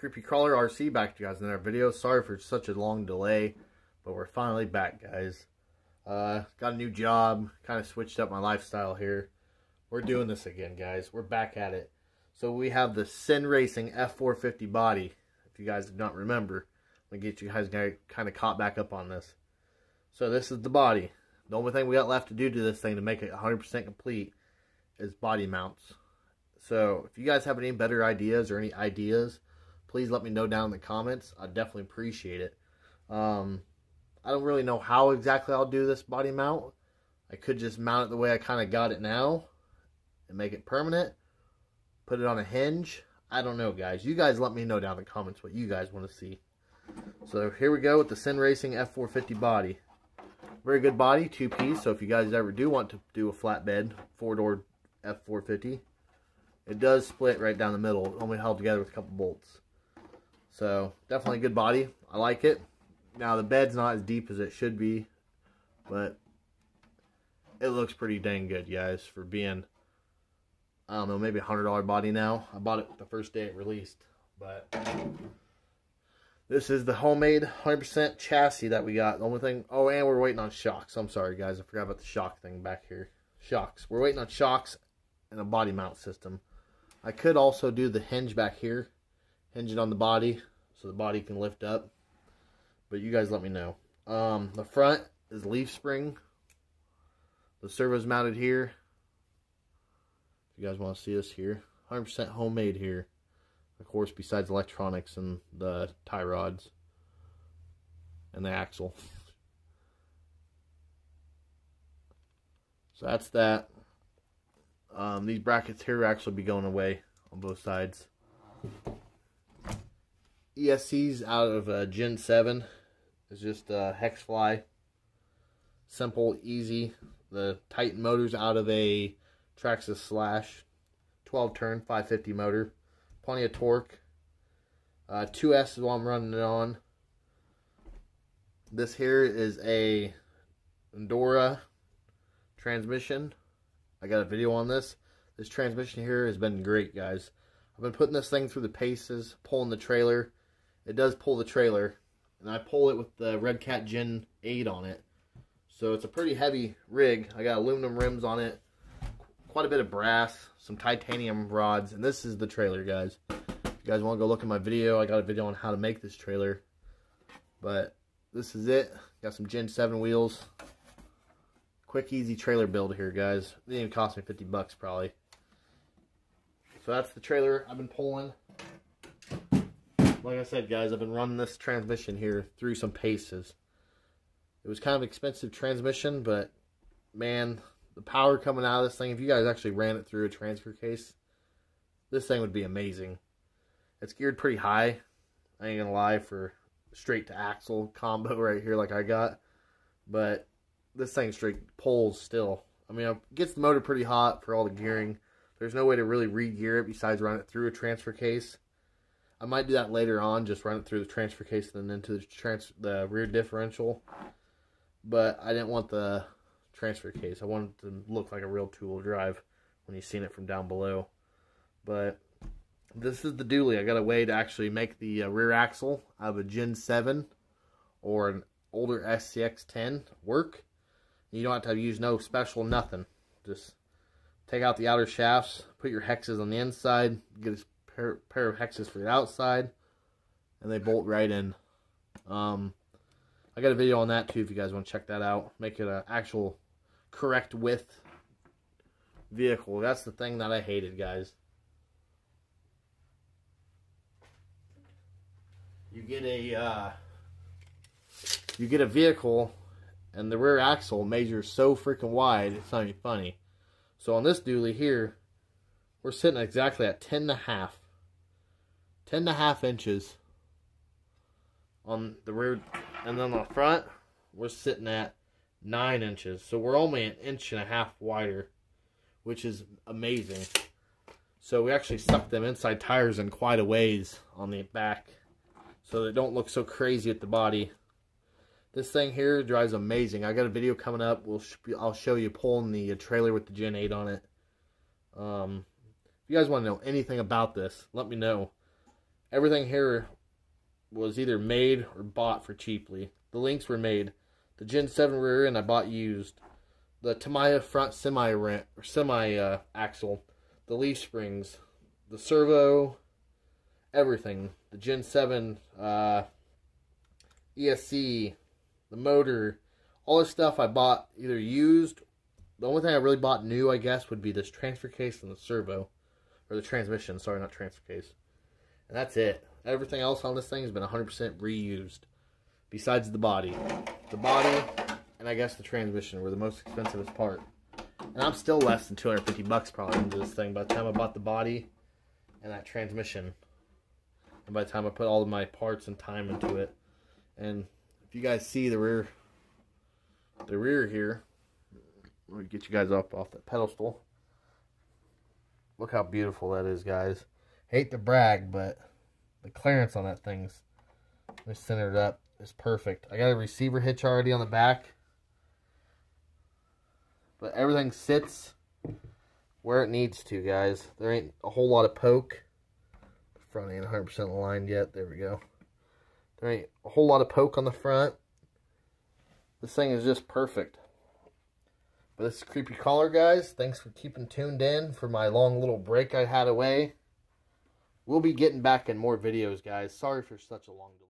Creepy Crawler RC back to you guys in another video. Sorry for such a long delay, but we're finally back, guys. Got a new job, kind of switched up my lifestyle here. We're doing this again, guys. We're back at it. So we have the Sin Racing f-450 body. If you guys do not remember, I'm going to get you guys kind of caught back up on this. So this is the body. The only thing we got left to do to this thing to make it 100% complete is body mounts. So if you guys have any better ideas or any ideas, please let me know down in the comments. I'd definitely appreciate it. I don't really know how exactly I'll do this body mount. I could just mount it the way I kind of got it now and make it permanent. Put it on a hinge. I don't know, guys. You guys let me know down in the comments what you guys want to see. So here we go with the Sin Racing f-450 body. Very good body, two-piece. So if you guys ever do want to do a flatbed, four-door f-450, it does split right down the middle. Only held together with a couple bolts. So definitely a good body. I like it. Now the bed's not as deep as it should be, but it looks pretty dang good, guys, for being, I don't know, maybe a $100 body now. I bought it the first day it released, but this is the homemade 100% chassis that we got. The only thing, oh, and we're waiting on shocks. I'm sorry, guys, I forgot about the shock thing back here. Shocks. We're waiting on shocks and a body mount system. I could also do the hinge back here, hinge it on the body so the body can lift up, but you guys let me know. The front is leaf spring. The servo's mounted here. If you guys want to see this here, 100% homemade here. Of course, besides electronics and the tie rods and the axle. So that's that. These brackets here will actually be going away on both sides. ESC's out of Gen 7. It's just a hex fly. Simple, easy. The Titan motor's out of a Traxxas Slash 12-turn 550 motor. Plenty of torque. 2S is what I'm running it on. This here is a Pandora Transmission. I got a video on this. This transmission here has been great, guys. I've been putting this thing through the paces, pulling the trailer. It does pull the trailer, and I pull it with the Red Cat Gen 8 on it. So it's a pretty heavy rig. I got aluminum rims on it, quite a bit of brass, some titanium rods, and this is the trailer, guys. If you guys want to go look at my video, I got a video on how to make this trailer. But this is it. Got some Gen 7 wheels. Quick, easy trailer build here, guys. It didn't even cost me 50 bucks probably. So that's the trailer I've been pulling. Like I said, guys, I've been running this transmission here through some paces. It was kind of expensive transmission, but man, the power coming out of this thing, if you guys actually ran it through a transfer case, this thing would be amazing. It's geared pretty high. I ain't gonna lie, for straight to axle combo right here like I got. But this thing straight pulls still. I mean, it gets the motor pretty hot for all the gearing. There's no way to really re-gear it besides run it through a transfer case. I might do that later on, just run it through the transfer case and then into the rear differential. But I didn't want the transfer case. I wanted it to look like a real two-wheel drive when you've seen it from down below. But this is the dually. I got a way to actually make the rear axle out of a Gen 7 or an older SCX10 work. You don't have to use no special nothing. Just take out the outer shafts, put your hexes on the inside, get a pair of hexes for the outside, and they bolt right in. I got a video on that too if you guys want to check that out. Make it an actual correct width vehicle. That's the thing that I hated, guys. You get a vehicle and the rear axle measures so freaking wide, it's not even funny. So on this dually here, we're sitting exactly at 10.5 inches on the rear, and then on the front, we're sitting at 9 inches. So we're only an inch and a half wider, which is amazing. So we actually stuck them inside tires in quite a ways on the back, so they don't look so crazy at the body. This thing here drives amazing. I got a video coming up. I'll show you pulling the trailer with the Gen 8 on it. If you guys want to know anything about this, let me know. Everything here was either made or bought for cheaply. The links were made. The Gen 7 rear end I bought used. The Tamiya front semi axle. The leaf springs. The servo. Everything. The Gen 7 ESC. The motor. All this stuff I bought either used. The only thing I really bought new, I guess, would be this transfer case and the servo. Or the transmission. Sorry, not transfer case. And that's it. Everything else on this thing has been 100% reused. Besides the body. The body and I guess the transmission were the most expensive part. And I'm still less than 250 bucks probably into this thing by the time I bought the body and that transmission. And by the time I put all of my parts and time into it. And if you guys see the rear here, let me get you guys up off that pedestal. Look how beautiful that is, guys. Hate to brag, but the clearance on that thing's centered up is perfect. I got a receiver hitch already on the back, but everything sits where it needs to, guys. There ain't a whole lot of poke. The front ain't 100% aligned yet. There we go. There ain't a whole lot of poke on the front. This thing is just perfect. But this is Creepy Caller, guys. Thanks for keeping tuned in for my long little break I had away. We'll be getting back in more videos, guys. Sorry for such a long delay.